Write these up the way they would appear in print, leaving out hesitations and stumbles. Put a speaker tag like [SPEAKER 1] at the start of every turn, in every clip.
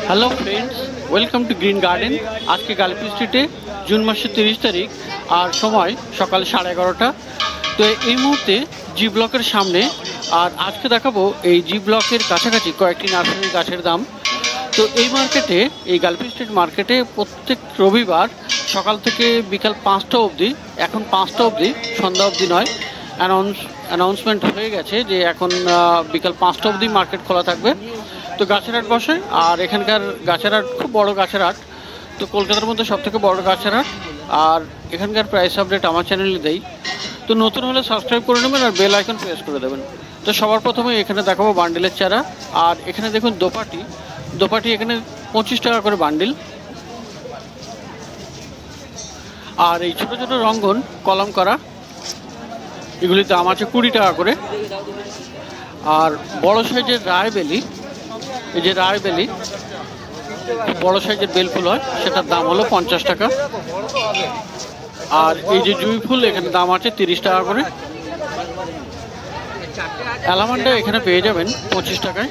[SPEAKER 1] Hello friends, welcome to green garden. আজকে গালপি স্ট্রিটে June মাসের 30 তারিখ আর সময় সকাল 11:30। তো এই মুহূর্তে জি ব্লকের সামনে, আর আজকে দেখাবো এই জি ব্লকের কাছাকাছি কয়েকটি নার্সারি গাছের দাম। তো এই মার্কেটে, এই গালপি স্ট্রিট মার্কেটে প্রত্যেক রবিবার সকাল থেকে বিকাল 5টা অবধি, এখন 5টা অবধি, সন্ধ্যা অবধি নয়, অ্যানাউন্সমেন্ট হয়ে গেছে যে এখন বিকাল 5টা অবধি মার্কেট খোলা থাকবে। তো গাছের হাট বসে, আর এখানকার গাছের হাট খুব বড় গাছের হাট। তো কলকাতার মধ্যে সবথেকে বড় গাছের হাট। আর এখানকার প্রাইস আপডেট আমার চ্যানেলে দেই। তো নতুন হলে সাবস্ক্রাইব করে নেবেন আর বেল আইকন প্রেস করে দেবেন। তো সবার প্রথমে এখানে দেখাবো বান্ডিলের চারা। আর এখানে দেখুন দোপাটি এখানে 25 টাকা করে বান্ডিল। আর এই ছোটো ছোটো রঙ্গন কলম করা, এগুলির দাম আছে 20 টাকা করে। আর বড় সাইজের রায়বেলি, এই যে রায়বেলি বড় সাইজের বেল ফুল হয়, সেটার দাম হলো 50 টাকা। আর এই যে জুঁই ফুল, এখানে দাম আছে 30 টাকা করে। অ্যালামান্ডা এখানে পেয়ে যাবেন 25 টাকায়।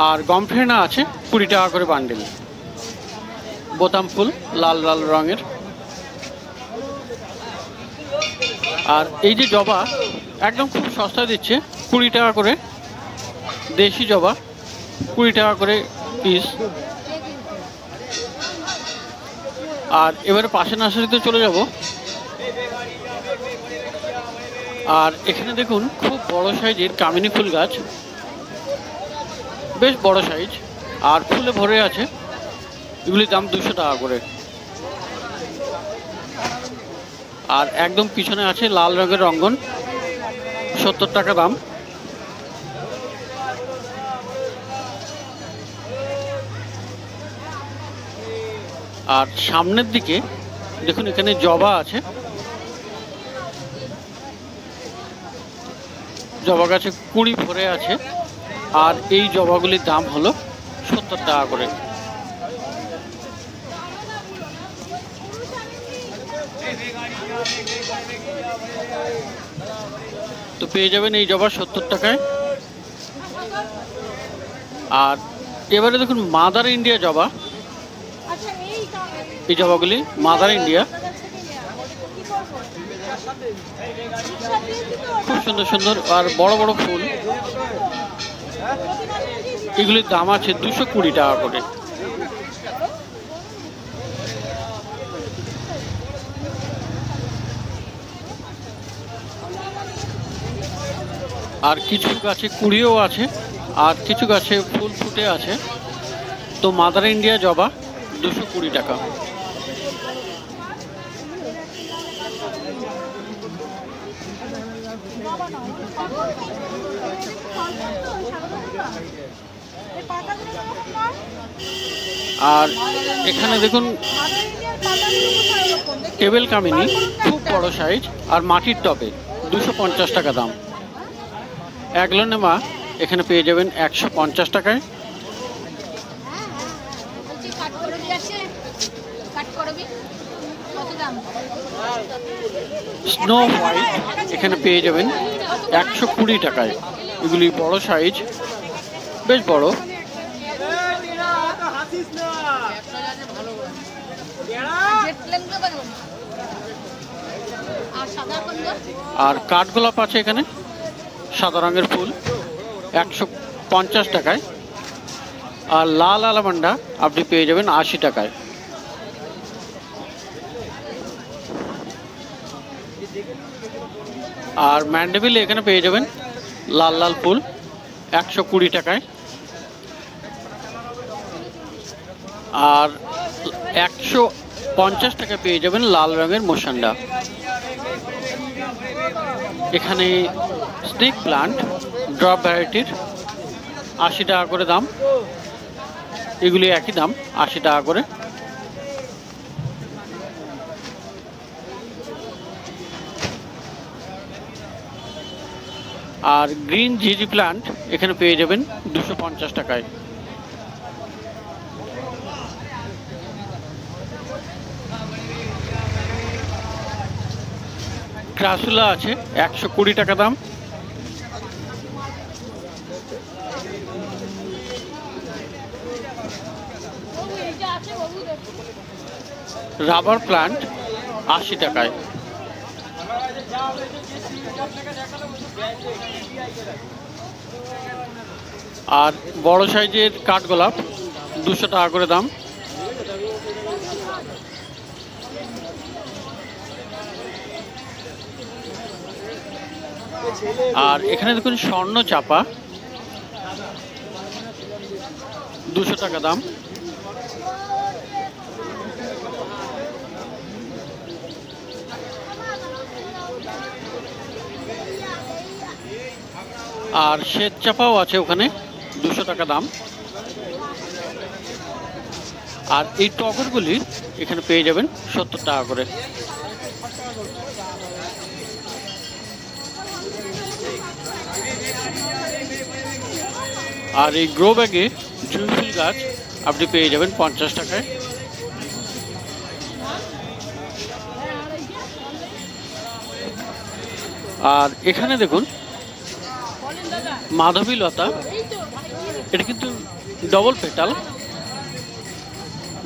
[SPEAKER 1] আর গমফ্রেনা আছে 20 টাকা করে বান্ডিল। বোতাম ফুল লাল লাল রঙের। আর এই যে জবা একদম খুব সস্তায় দিচ্ছে, 20 টাকা করে। দেশি জবা 20 টাকা করে পিস। আর এবারে পাশে নার্সারিতে চলে যাব। আর এখানে দেখুন খুব বড় সাইজের কামিনী ফুল গাছ, বেশ বড় সাইজ, আর ফুলে ভরে আছে। এগুলির দাম 200 টাকা করে। আর একদম পিছনে আছে লাল রঙের রঙ্গন, 70 টাকা দাম। আর সামনের দিকে দেখুন এখানে জবা আছে, জবা গাছে কুঁড়ি ভরে আছে। আর এই জবাগুলির দাম হলো 70 টাকা করে। তো পেয়ে যাবেন এই জবা 70 টাকায়। আর এবারে দেখুন মাদার ইন্ডিয়া জবা, এই জবাগুলি মাদার ইন্ডিয়া, খুব সুন্দর সুন্দর আর বড় বড় ফুল। এগুলির দাম আছে 220 টাকা করে। আর কিছু গাছে কুড়িও আছে, আর কিছু গাছে ফুল ফুটে আছে। তো মাদার ইন্ডিয়া জবা 220 টাকা। আর এখানে দেখুন টেবিল কামিনী, খুব বড় সাইজ আর মাটির টবে, 250 টাকা দাম। অ্যাগ্লোনেমা এখানে পেয়ে যাবেন 150 টাকায়। স্নো হোয়াইট এখানে পেয়ে যাবেন 120 টাকায়। এগুলি বড় সাইজ, বেশ বড়। আর কাঠগোলাপ আছে এখানে, সাদা রঙের ফুল, 150 টাকায়। আর লাল আলামান্ডা আপনি পেয়ে যাবেন 80 টাকায়। আর ম্যান্ডেভিল এখানে পেয়ে যাবেন লাল লাল ফুল, 120 টাকায়। আর 150 টাকা পেয়ে যাবেন লাল রঙের মোসান্ডা। এখানে স্নেক প্লান্ট ড্রপ ভ্যারাইটির 80 টাকা করে দাম। এগুলি একই দাম, 80 টাকা করে। আর গ্রিন জিজি প্লান্ট এখানে পেয়ে যাবেন 250 টাকায়। ক্রাসুলা আছে 120 টাকা দাম। রাবার প্লান্ট 80 টাকায়। আর বড় সাইজের কাঠগোলাপ 200 টাকা করে দাম। আর এখানে দেখুন স্বর্ণ চাপা 200 টাকা দাম। আর শ্বেত চাপাও আছে ওখানে 200 টাকা দাম। আর এই টগরগুলি এখানে পেয়ে যাবেন 70 টাকা করে। আর এই গ্রো ব্যাগে জুঁই গাছ আপনি পেয়ে যাবেন 50 টাকায়। আর এখানে দেখুন মাধবী লতা, এটা কিন্তু ডবল পেটাল,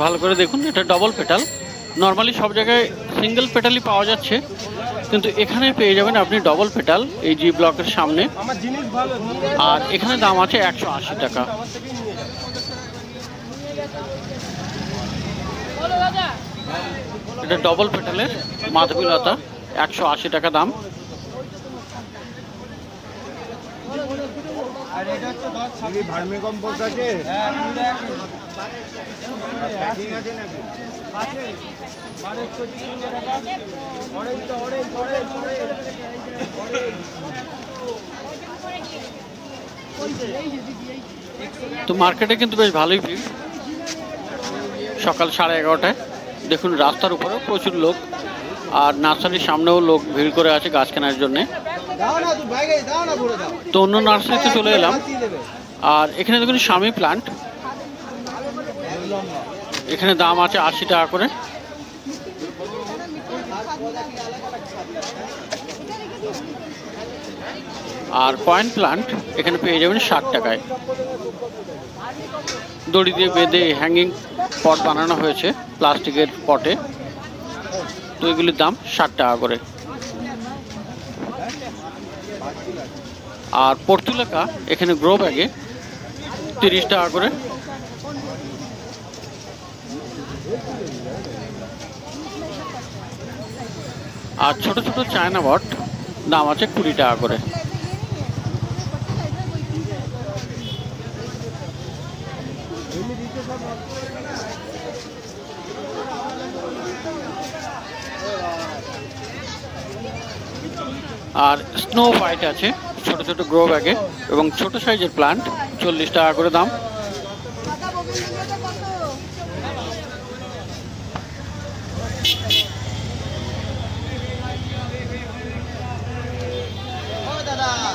[SPEAKER 1] ভালো করে দেখুন এটা ডবল পেটাল। নর্মালি সব জায়গায় সিঙ্গেল পেটালই পাওয়া যাচ্ছে, কিন্তু এখানে পেয়ে যাবেন আপনি ডবল পেটাল এই জি ব্লকের সামনে। আর এখানে দাম আছে 180 টাকা। এটা ডবল পেটালের মাধবী লতা 180 টাকা দাম। তো মার্কেটে কিন্তু বেশ ভালোই ভিড় সকাল 11:30টায়। দেখুন রাস্তার উপরে প্রচুর লোক, আর নার্সারির সামনেও লোক ভিড় করে আছে গাছ কেনার জন্যে। তো অন্য নার্সারিতে চলে এলাম। আর এখানে দেখুন স্বামী প্লান্ট, এখানে দাম আছে 80 টাকা করে। আর কয়েন প্লান্ট এখানে পেয়ে যাবেন 60 টাকায়। দড়ি দিয়ে বেঁধে হ্যাঙ্গিং পট বানানো হয়েছে প্লাস্টিকের পটে, তো এগুলির দাম 60 টাকা করে। আর পর্তুলাকা এখানে গ্রো ব্যাগে 30 টাকা করে। আর ছোট ছোট চায়না বট দাম আছে 20 টাকা করে। আর স্নো হোয়াইট আছে ছোট ছোট গ্রো ব্যাগে, এবং ছোট সাইজের প্লান্ট 40 টাকা করে দাম।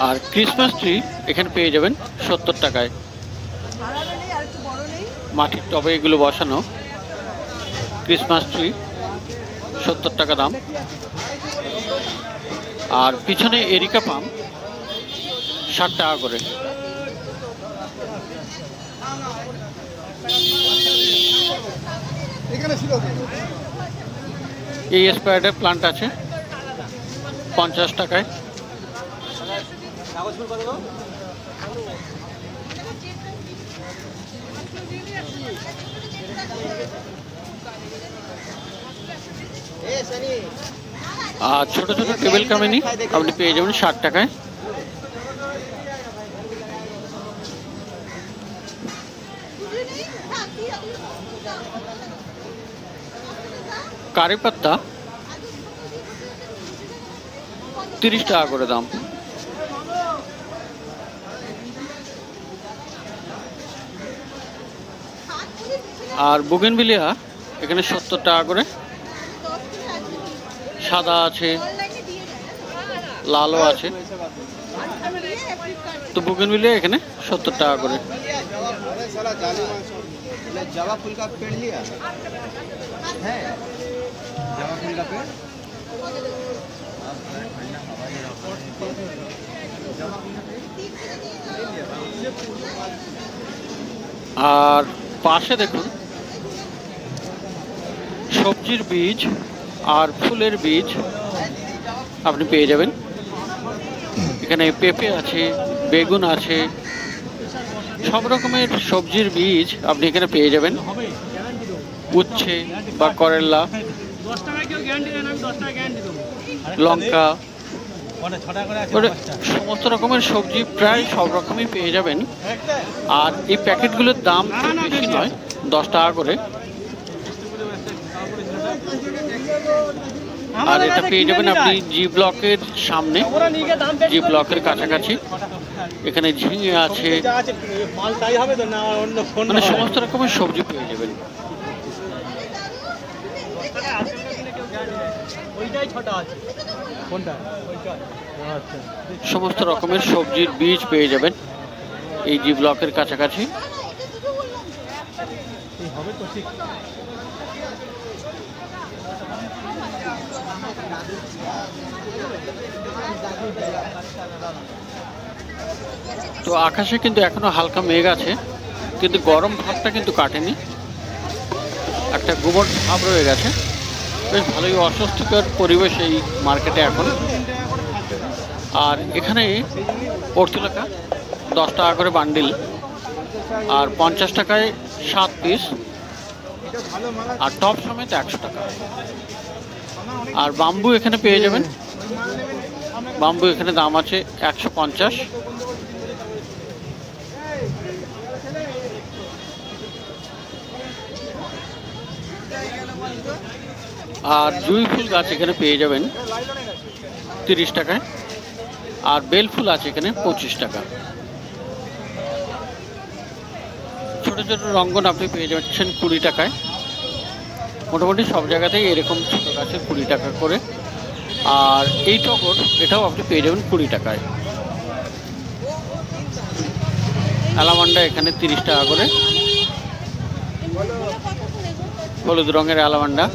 [SPEAKER 1] আর ক্রিসমাস ট্রি এখানে পেয়ে যাবেন 70 টাকায়। মাটির টবে এগুলো বসানো ক্রিসমাস ট্রি 70 টাকা দাম। আর পিছনে এরিকা পাম 60 টাকা করে। এই স্পাইডার প্লান্ট আছে 50 টাকায়। আর ছোট ছোট টেবিল কামিনী আপনি পেয়ে যাবেন 60 টাকায়। কারি পাত্তা 30 টাকা করে দাম। আর বুগেনভিলিয়া এখানে 70 টাকা করে। সাদা আছে, লালও আছে। তো বুগেনভিলিয়া এখানে 70 টাকা করে।
[SPEAKER 2] जवा फूल का पेड़ लिया है, जवा फूल का पेड़
[SPEAKER 1] আর পাশে দেখুন সবজির বীজ আর ফুলের বীজ আপনি পেয়ে যাবেন। এখানে পেঁপে আছে, বেগুন আছে, সব রকমের সবজির বীজ আপনি এখানে পেয়ে যাবেন। উচ্ছে বা করলা, লঙ্কা, সমস্ত রকমের সবজি প্রায় সব রকমই পেয়ে যাবেন। আর এই প্যাকেটগুলোর দাম খুব বেশি নয়, 10 টাকা করে। আর এটা পেয়ে যাবেন আপনি জি ব্লকের সামনে, জি ব্লকের কাছাকাছি। এখানে ঝিঙে আছে, মানে সমস্ত রকমের সবজি পেয়ে যাবেন। সমস্ত রকমের সবজির বীজ পেয়ে যাবেন এই জি ব্লকের কাছাকাছি। তো আকাশে কিন্তু এখনো হালকা মেঘ আছে, কিন্তু গরম ভাবটা কিন্তু কাটেনি, একটা গুমট ভাব রয়ে গেছে। বেশ ভালোই অস্বস্তিকর পরিবেশ এই মার্কেটে এখন। আর এখানে পর্তুলাকা 10 টাকা করে বান্ডিল, আর 50 টাকায় 7 পিস, আর টপ সমেত 100 টাকা। আর বাম্বু এখানে পেয়ে যাবেন, বাম্বু এখানে দাম আছে 150। আর জুঁই ফুল গাছ এখানে পেয়ে যাবেন 30 টাকায়, আর বেল ফুল আছে এখানে 25 টাকা। ছোট ছোট রঙ্গন আপনি পেয়ে যাচ্ছেন 20 টাকায়। মোটামুটি সব জায়গাতেই এরকম ছোট গাছের 20 টাকা করে। আর এই টগর, এটাও আপনি পেয়ে যাবেন 20 টাকায়। অ্যালামান্ডা এখানে 30 টাকা করে, হলুদ রঙের অ্যালামান্ডা।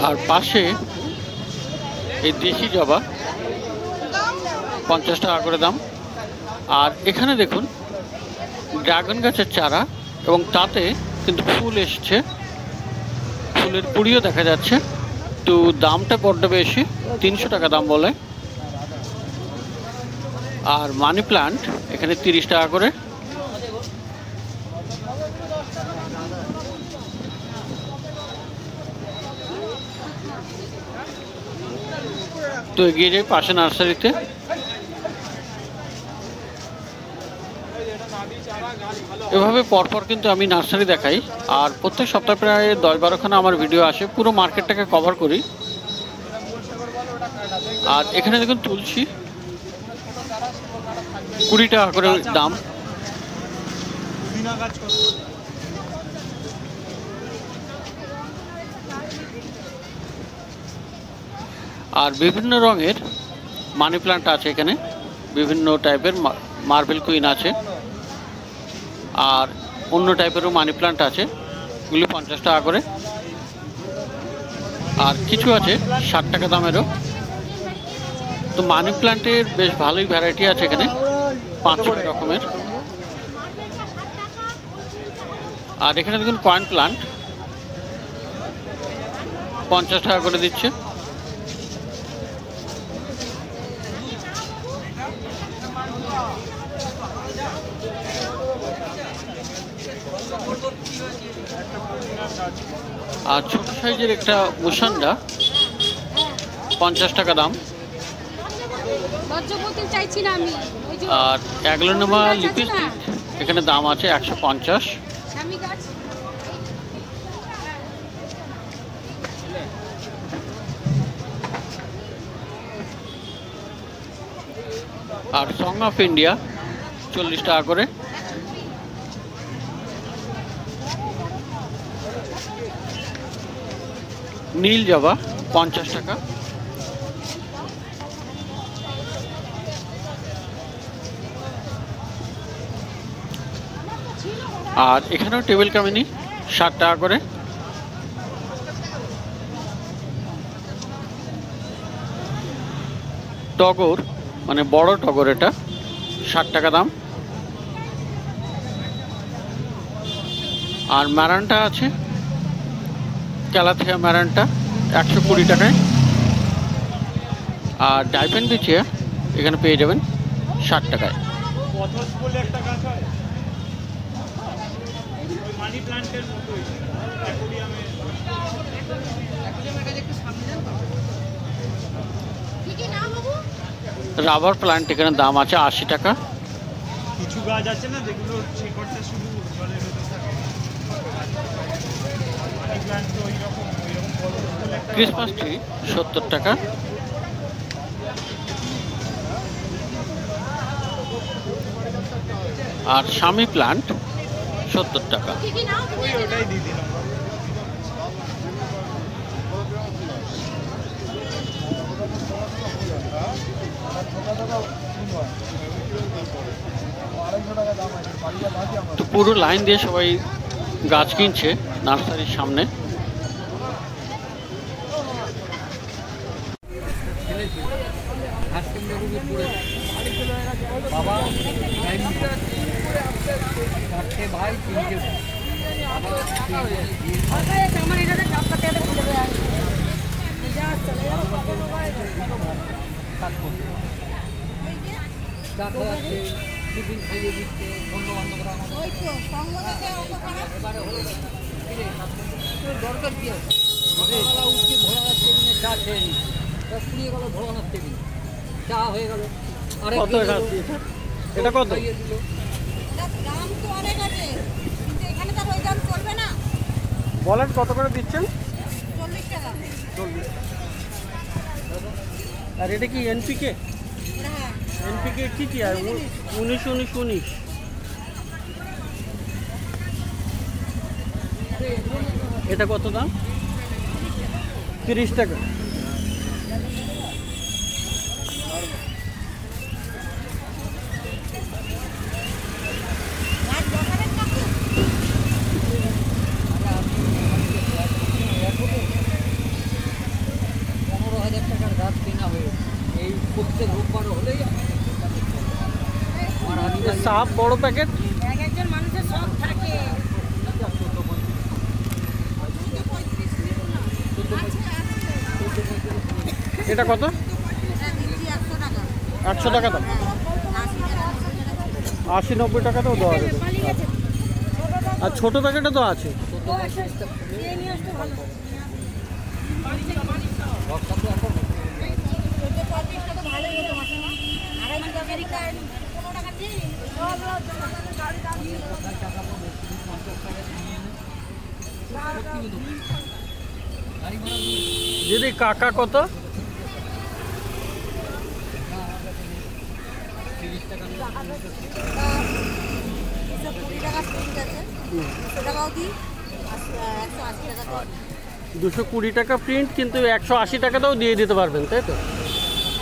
[SPEAKER 1] আর পাশে এই দেশি জবা 50 টাকা করে দাম। আর এখানে দেখুন ড্রাগন গাছের চারা, এবং তাতে কিন্তু ফুল এসছে, ফুলের কুড়িও দেখা যাচ্ছে। তো দামটা বড্ড বেশি, 300 টাকা দাম বলে। আর মানি প্লান্ট এখানে 30 টাকা করে। তো এগিয়ে যাই পাশে নার্সারিতে। এভাবে পরপর কিন্তু আমি নার্সারি দেখাই, আর প্রত্যেক সপ্তাহে প্রায় 10-12খানা আমার ভিডিও আসে, পুরো মার্কেটটাকে কভার করি। আর এখানে দেখুন তুলসী 20 টাকা করে দাম। আর বিভিন্ন রঙের মানি প্লান্ট আছে এখানে, বিভিন্ন টাইপের মার্বেল কুইন আছে, আর অন্য টাইপেরও মানি প্লান্ট আছে, এগুলি 50 টাকা করে। আর কিছু আছে 60 টাকা দামেরও। তো মানি প্লান্টের বেশ ভালোই ভ্যারাইটি আছে এখানে, 5-6 রকমের। আর এখানে দেখুন কয়েন প্লান্ট 50 টাকা করে দিচ্ছে। আর ছোট সাইজের একটা মুসান্ডা 50 টাকা দাম। আর অ্যাগ্লোনোমা লিপস্টিক এখানে দাম আছে 150। আর সং অফ ইন্ডিয়া 40 টাকা করে। নীল জবা 50 টাকা। আর এখানেও টেবিল কামিনী 60 টাকা করে। টগর মানে বড় টগর, এটা 60 টাকা দাম। আর ম্যারানটা আছে, ক্যালাথিয়া ম্যারানটা 120 টাকায়। আর ডাইফেন বিচিয়া এখানে পেয়ে যাবেন 60 টাকায়। রাবার প্লান্ট এখানে দাম আছে 80 টাকা।
[SPEAKER 3] কিছু গাছ আছে না যেগুলো শিকড়টা শুধু জলের ভেতর থাকে, মানি প্ল্যান্ট তো ওইরকম বড় ফুল একটা।
[SPEAKER 1] ক্রিসমাস ট্রি 70 টাকা। আর স্বামী প্লান্ট 70 টাকা।
[SPEAKER 3] ওটাই দিয়ে দিলাম।
[SPEAKER 1] তো পুরো লাইন দিয়ে সবাই গাছ কিনছে নার্সারির সামনে।
[SPEAKER 4] দরকার কি আছে? উঠছে ভোলানার টেবিলে চা খেয়ে নি, 10-20 গেল ভোলানার টেবিল, চা হয়ে গেল।
[SPEAKER 1] কত এটা কত?
[SPEAKER 5] দাম তো অনেক আছে, কিন্তু এখানে তো ওই দাম চলবে না।
[SPEAKER 1] বলেন কত করে দিচ্ছেন?
[SPEAKER 5] 40 টাকা।
[SPEAKER 1] 40। আর এটা কি এনপিকে?
[SPEAKER 5] হ্যাঁ,
[SPEAKER 1] এনপিকে কি আর 19-19-19। এটা কত দাম? 30 টাকা।
[SPEAKER 5] গাছ বসাবেন নাকি?
[SPEAKER 4] 15,000 টাকার গাছ কেনা হয়ে এই প্রত্যেক রোববার হলেই আমার আদিবাসী
[SPEAKER 1] সাপ বড় প্যাকেট
[SPEAKER 5] একজন মানুষের শখ থাকে।
[SPEAKER 1] এটা কত? 100 টাকা দাম। 80-90 টাকাতেও দেওয়া যাবে। আর ছোট প্যাকেটে তো আছে। দিদি কাকা কত?
[SPEAKER 4] 30 টাকা।
[SPEAKER 5] 220 টাকা প্রিন্ট আছে, 200 টাকাও দিই, 180 টাকা দিই।
[SPEAKER 1] 220 টাকা প্রিন্ট, কিন্তু 180 টাকাটাও দিয়ে দিতে পারবেন, তাই তো?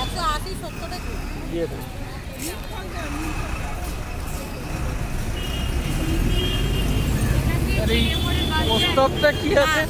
[SPEAKER 5] 180-70 টাকা
[SPEAKER 1] দিয়ে দেন। আর এই প্রস্তাবটা কি আছে?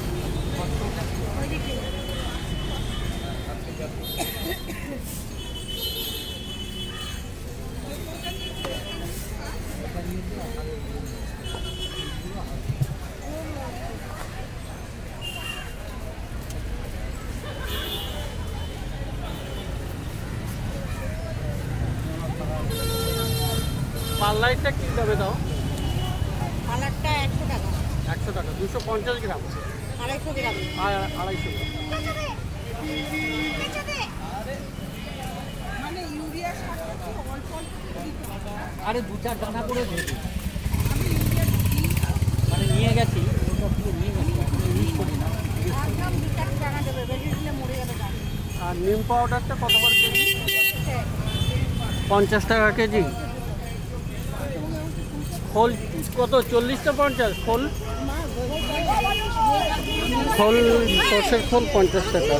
[SPEAKER 1] পাল্লাইটটা কি দামে দাও?
[SPEAKER 5] কালারটা 100 টাকা,
[SPEAKER 1] 100 টাকা। 250 গ্রাম,
[SPEAKER 5] 250 গ্রাম।
[SPEAKER 1] 250 গ্রাম।
[SPEAKER 5] মানে ইউরিয়া সার অল্প অল্প দিতে হবে।
[SPEAKER 4] আরে 2-4 দানা করে ধরবি, মানে নিয়ে গেছি, ওটা পুরো নিয়ে গেছি, ইউজ করি না।
[SPEAKER 5] একদম 2-4 দানা দেবে, বেশি দিলে মরে যাবে গাছ।
[SPEAKER 1] আর নিম পাউডারটা কত করে কেজি? 50 টাকা কেজি। খোল কত? 40 না 50? খোল খোল সর্ষের খোল 50 টাকা।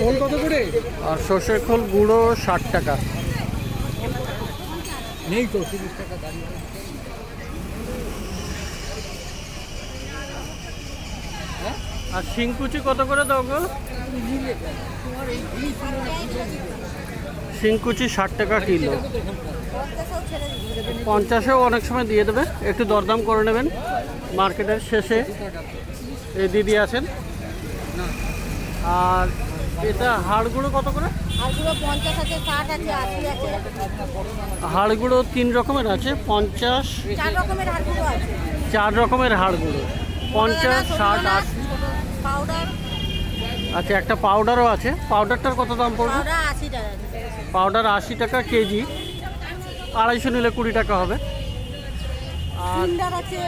[SPEAKER 1] খোল কত করে? আর সর্ষের খোল গুঁড়ো 60 টাকা।
[SPEAKER 4] নেই তো 30 টাকা দাঁড়িয়ে
[SPEAKER 1] আর শিংকুচি কত করে দাও গো?
[SPEAKER 4] তোমার এই
[SPEAKER 1] শিংকুচি 60 টাকা কিলো।
[SPEAKER 5] 50-ও ছেড়ে দিচ্ছি।
[SPEAKER 1] 50-এও অনেক সময় দিয়ে দেবে, একটু দরদাম করে নেবেন। মার্কেটের শেষে এই দিদি আছেন। আর এটা হাড়গুঁড়ো কত করে?
[SPEAKER 5] আরগুলো 50 আছে, 60 আছে, 80 আছে।
[SPEAKER 1] হাড়গুঁড়ো 3 রকমের আছে, 50,
[SPEAKER 5] 4 রকমের হাড়গুলো আছে।
[SPEAKER 1] 4 রকমের হাড়গুঁড়ো, 50, 60, 80।
[SPEAKER 5] পাউডার
[SPEAKER 1] আচ্ছা, একটা পাউডারও আছে। পাউডারটার কত দাম পড়বে?
[SPEAKER 5] পাউডার 80 টাকা।
[SPEAKER 1] পাউডার 80 টাকা কেজি, 250 নিলে 20 টাকা হবে। আর
[SPEAKER 5] সিন্ডার আছে,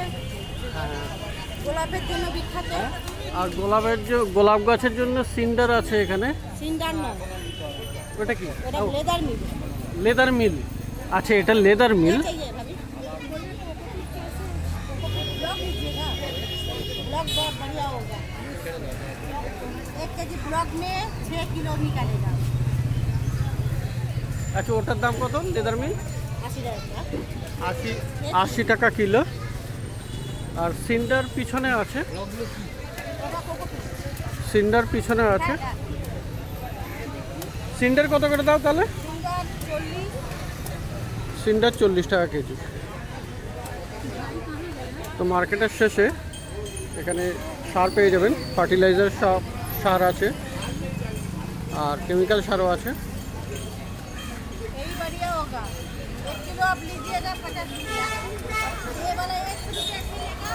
[SPEAKER 5] গোলাপের জন্য বিখ্যাত।
[SPEAKER 1] আর গোলাপ গাছের জন্য সিন্ডার আছে এখানে।
[SPEAKER 5] সিন্ডার নয়,
[SPEAKER 1] ওটা কি?
[SPEAKER 5] ওটা লেদার মিল।
[SPEAKER 1] লেদার মিল। আচ্ছা, এটা লেদার মিল।
[SPEAKER 5] चाहिए भाभी? ब्लॉक लीजिएगा, ब्लॉक बहुत बढ़िया होगा। 1 केजी ब्लॉक में 6 किलो निकालेगा।
[SPEAKER 1] আচ্ছা, ওটার দাম কত? লেদার মিল
[SPEAKER 5] 80 টাকা।
[SPEAKER 1] 80 টাকা কিলো। আর সিন্ডার পিছনে আছে, সিন্ডার পিছনে আছে। সিন্ডার কত করে দাও তাহলে?
[SPEAKER 5] সিন্ডার 40।
[SPEAKER 1] সিন্ডার 40 টাকা কেজি। তো মার্কেটের শেষে এখানে সার পেয়ে যাবেন। ফার্টিলাইজার সার আছে আর কেমিক্যাল সারও আছে।
[SPEAKER 5] यही बढ़िया होगा। 1 किलो आप लीजिएगा 50 रुपया। ये वाला 1 रुपया मिलेगा।